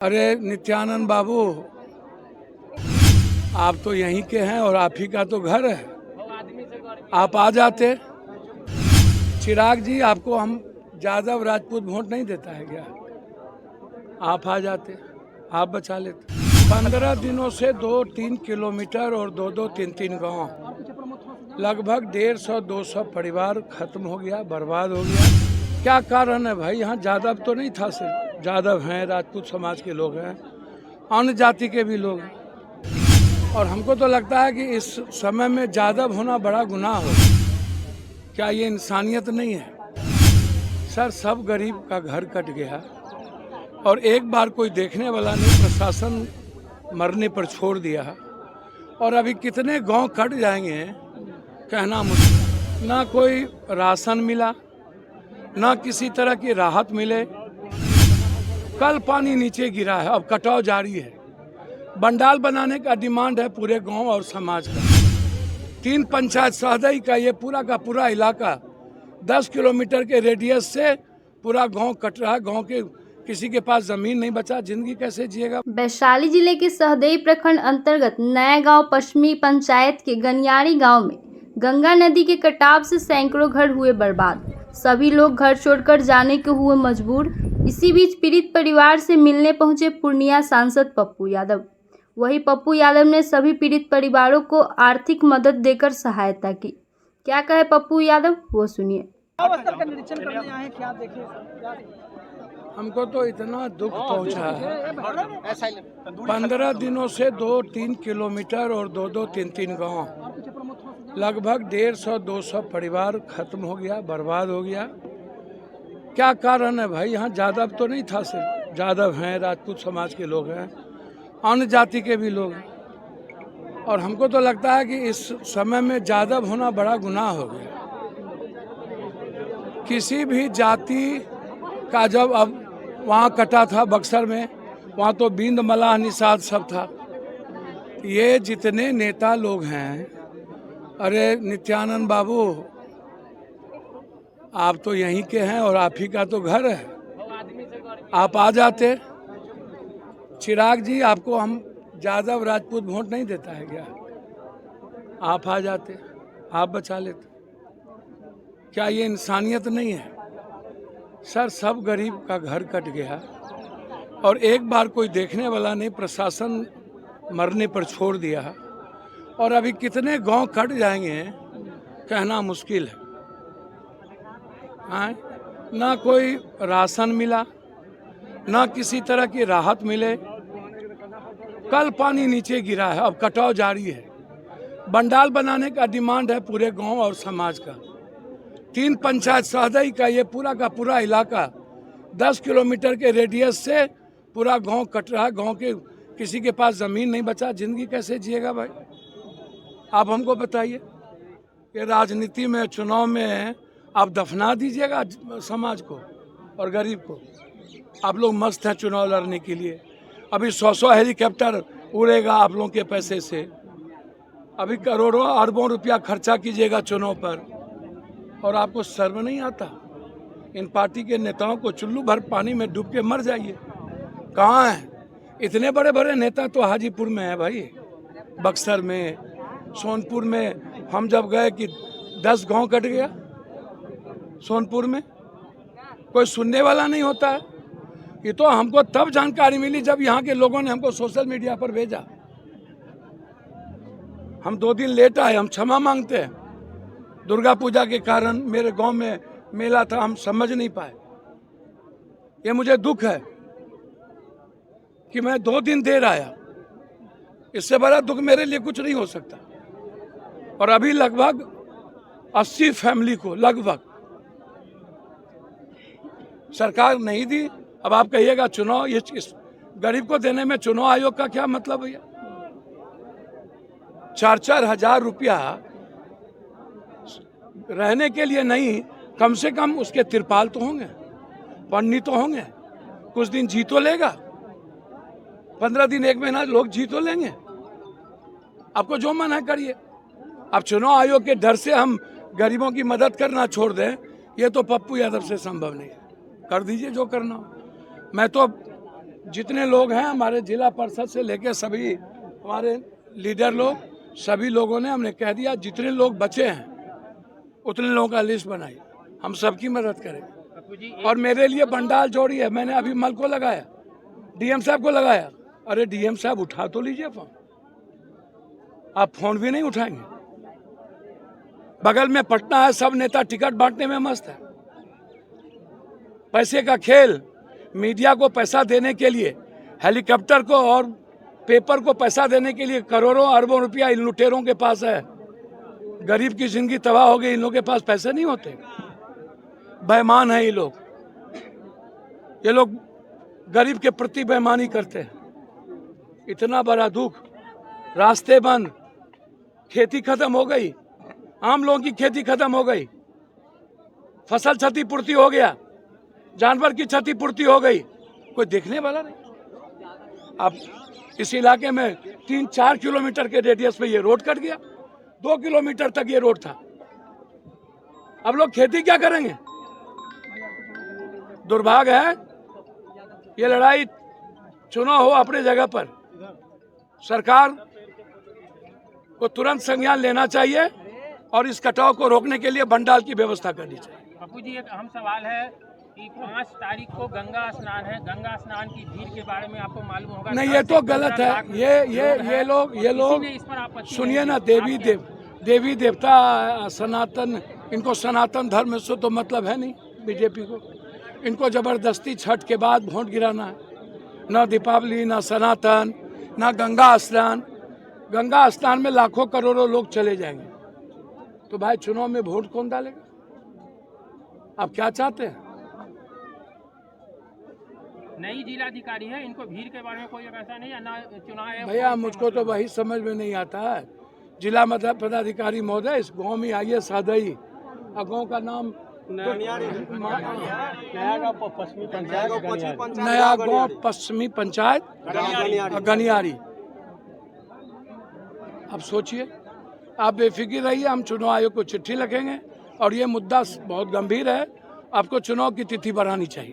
अरे नित्यानंद बाबू, आप तो यहीं के हैं और आप ही का तो घर है। आप आ जाते। चिराग जी, आपको हम यादव राजपूत वोट नहीं देता है क्या? आप आ जाते, आप बचा लेते। 15 दिनों से 2-3 किलोमीटर और 2-3 गांव, लगभग 150-200 परिवार खत्म हो गया, बर्बाद हो गया। क्या कारण है भाई? यहाँ यादव तो नहीं था, सिर्फ यादव हैं, राजपूत समाज के लोग हैं, अन्य जाति के भी लोग हैं। और हमको तो लगता है कि इस समय में यादव होना बड़ा गुनाह हो। क्या ये इंसानियत नहीं है? सर, सब गरीब का घर कट गया और एक बार कोई देखने वाला नहीं, प्रशासन मरने पर छोड़ दिया। और अभी कितने गांव कट जाएंगे कहना मुश्किल। ना कोई राशन मिला, ना किसी तरह की राहत मिले। कल पानी नीचे गिरा है, अब कटाव जारी है। बंडाल बनाने का डिमांड है पूरे गांव और समाज का। 3 पंचायत सहदई का ये पूरा का पूरा इलाका 10 किलोमीटर के रेडियस से पूरा गांव कट रहा है। गांव के किसी के पास जमीन नहीं बचा, जिंदगी कैसे जिएगा? वैशाली जिले के सहदेई प्रखंड अंतर्गत नया गांव पश्चिमी पंचायत के गनियारी गांव में गंगा नदी के कटाव से सैकड़ों घर हुए बर्बाद। सभी लोग घर छोड़कर जाने के हुए मजबूर। इसी बीच पीड़ित परिवार से मिलने पहुंचे पूर्णिया सांसद पप्पू यादव। वही पप्पू यादव ने सभी पीड़ित परिवारों को आर्थिक मदद देकर सहायता की। क्या कहे पप्पू यादव, वो सुनिए। निरीक्षण करने आए, क्या देखे? हमको तो इतना दुख पहुंचा है। 15 दिनों से 2-3 किलोमीटर और 2-3 गांव, लगभग 150-200 परिवार खत्म हो गया, बर्बाद हो गया। क्या कारण है भाई? यहाँ यादव तो नहीं था, सिर्फ यादव हैं, राजपूत समाज के लोग हैं, अन्य जाति के भी लोग हैं। और हमको तो लगता है कि इस समय में यादव होना बड़ा गुनाह हो गया। किसी भी जाति का जब अब वहाँ कटा था बक्सर में, वहाँ तो बिंद मलाह निषाद सब था। ये जितने नेता लोग हैं, अरे नित्यानंद बाबू, आप तो यहीं के हैं और आप ही का तो घर है। आप आ जाते। चिराग जी, आपको हम यादव राजपूत वोट नहीं देता है क्या? आप आ जाते, आप बचा लेते। क्या ये इंसानियत नहीं है? सर, सब गरीब का घर कट गया और एक बार कोई देखने वाला नहीं, प्रशासन मरने पर छोड़ दिया। और अभी कितने गांव कट जाएंगे कहना मुश्किल है। ना कोई राशन मिला, ना किसी तरह की राहत मिले। कल पानी नीचे गिरा है, अब कटाव जारी है। बंडाल बनाने का डिमांड है पूरे गांव और समाज का। 3 पंचायत सहदई का ये पूरा का पूरा इलाका 10 किलोमीटर के रेडियस से पूरा गांव कट रहा है। गांव के किसी के पास जमीन नहीं बचा, जिंदगी कैसे जिएगा भाई? आप हमको बताइए। ये राजनीति में, चुनाव में आप दफना दीजिएगा समाज को और गरीब को। आप लोग मस्त हैं चुनाव लड़ने के लिए। अभी 100 हेलीकॉप्टर उड़ेगा आप लोगों के पैसे से। अभी करोड़ों अरबों रुपया खर्चा कीजिएगा चुनाव पर, और आपको शर्म नहीं आता? इन पार्टी के नेताओं को चुल्लू भर पानी में डूब के मर जाइए। कहाँ हैं? इतने बड़े बड़े नेता तो हाजीपुर में है भाई, बक्सर में, सोनपुर में। हम जब गए कि 10 गांव कट गया सोनपुर में, कोई सुनने वाला नहीं होता है। ये तो हमको तब जानकारी मिली जब यहाँ के लोगों ने हमको सोशल मीडिया पर भेजा। हम 2 दिन लेट आए, हम क्षमा मांगते हैं। दुर्गा पूजा के कारण मेरे गांव में मेला था, हम समझ नहीं पाए। ये मुझे दुख है कि मैं 2 दिन देर आया। इससे बड़ा दुख मेरे लिए कुछ नहीं हो सकता। और अभी लगभग 80 फैमिली को लगभग सरकार नहीं दी। अब आप कहिएगा चुनाव, ये इस गरीब को देने में चुनाव आयोग का क्या मतलब भैया? 4-4 हजार रुपया रहने के लिए नहीं, कम से कम उसके तिरपाल तो होंगे, पन्नी तो होंगे, कुछ दिन जी तो लेगा। 15 दिन 1 महीना लोग जी तो लेंगे। आपको जो मन है करिए। अब चुनाव आयोग के डर से हम गरीबों की मदद करना छोड़ दें, ये तो पप्पू यादव से संभव नहीं है। कर दीजिए जो करना हो। मैं तो जितने लोग हैं हमारे जिला परिषद से लेकर सभी हमारे लीडर लोग, सभी लोगों ने हमने कह दिया जितने लोग बचे हैं उतने लोगों का लिस्ट बनाई, हम सबकी मदद करें। और मेरे लिए बंडाल जोड़ी है, मैंने अभी मल को लगाया, डीएम साहब को लगाया। अरे डीएम साहब उठा तो लीजिए फोन, आप फोन भी नहीं उठाएंगे। बगल में पटना है, सब नेता टिकट बांटने में मस्त है। पैसे का खेल, मीडिया को पैसा देने के लिए, हेलीकॉप्टर को और पेपर को पैसा देने के लिए करोड़ों अरबों रुपया इन लुटेरों के पास है। गरीब की जिंदगी तबाह हो गई, इन लोगों के पास पैसे नहीं होते। बेईमान है ये लोग गरीब के प्रति बेईमानी करते हैं। इतना बड़ा दुख, रास्ते बंद, खेती खत्म हो गई, आम लोगों की खेती खत्म हो गई, फसल क्षतिपूर्ति हो गया, जानवर की क्षतिपूर्ति हो गई, कोई देखने वाला नहीं। अब इस इलाके में 3-4 किलोमीटर के रेडियस पे ये रोड कट गया, 2 किलोमीटर तक ये रोड था। अब लोग खेती क्या करेंगे? दुर्भाग्य है। ये लड़ाई चुनाव हो अपने जगह पर, सरकार को तुरंत संज्ञान लेना चाहिए और इस कटाव को रोकने के लिए बंडाल की व्यवस्था करनी चाहिए। पप्पू जी, एक अहम सवाल है कि 5 तारीख को गंगा स्नान है, गंगा स्नान की भीड़ के बारे में आपको मालूम होगा। नहीं, ये तो गलत है। ये लोग सुनिए ना, देवी देवता सनातन, इनको सनातन धर्म से तो मतलब है नहीं बीजेपी को। इनको जबरदस्ती छठ के बाद वोट गिराना है। ना दीपावली, ना सनातन, ना गंगा स्नान। गंगा स्नान में लाखों करोड़ों लोग चले जाएंगे, तो भाई चुनाव में वोट कौन डालेगा? आप क्या चाहते हैं? नई जिलाधिकारी है, इनको भीड़ के बारे में कोई ऐसा नहीं है, ना चुनाव है। भैया मुझको तो वही समझ में नहीं आता है। जिला पदाधिकारी महोदय, इस गांव में आइए सादई, और गांव का नाम नया गांव पश्चिमी पंचायत गनियारी। अब सोचिए, आप बेफिक्र रहिए, हम चुनाव आयोग को चिट्ठी लिखेंगे और ये मुद्दा बहुत गंभीर है, आपको चुनाव की तिथि बढ़ानी चाहिए।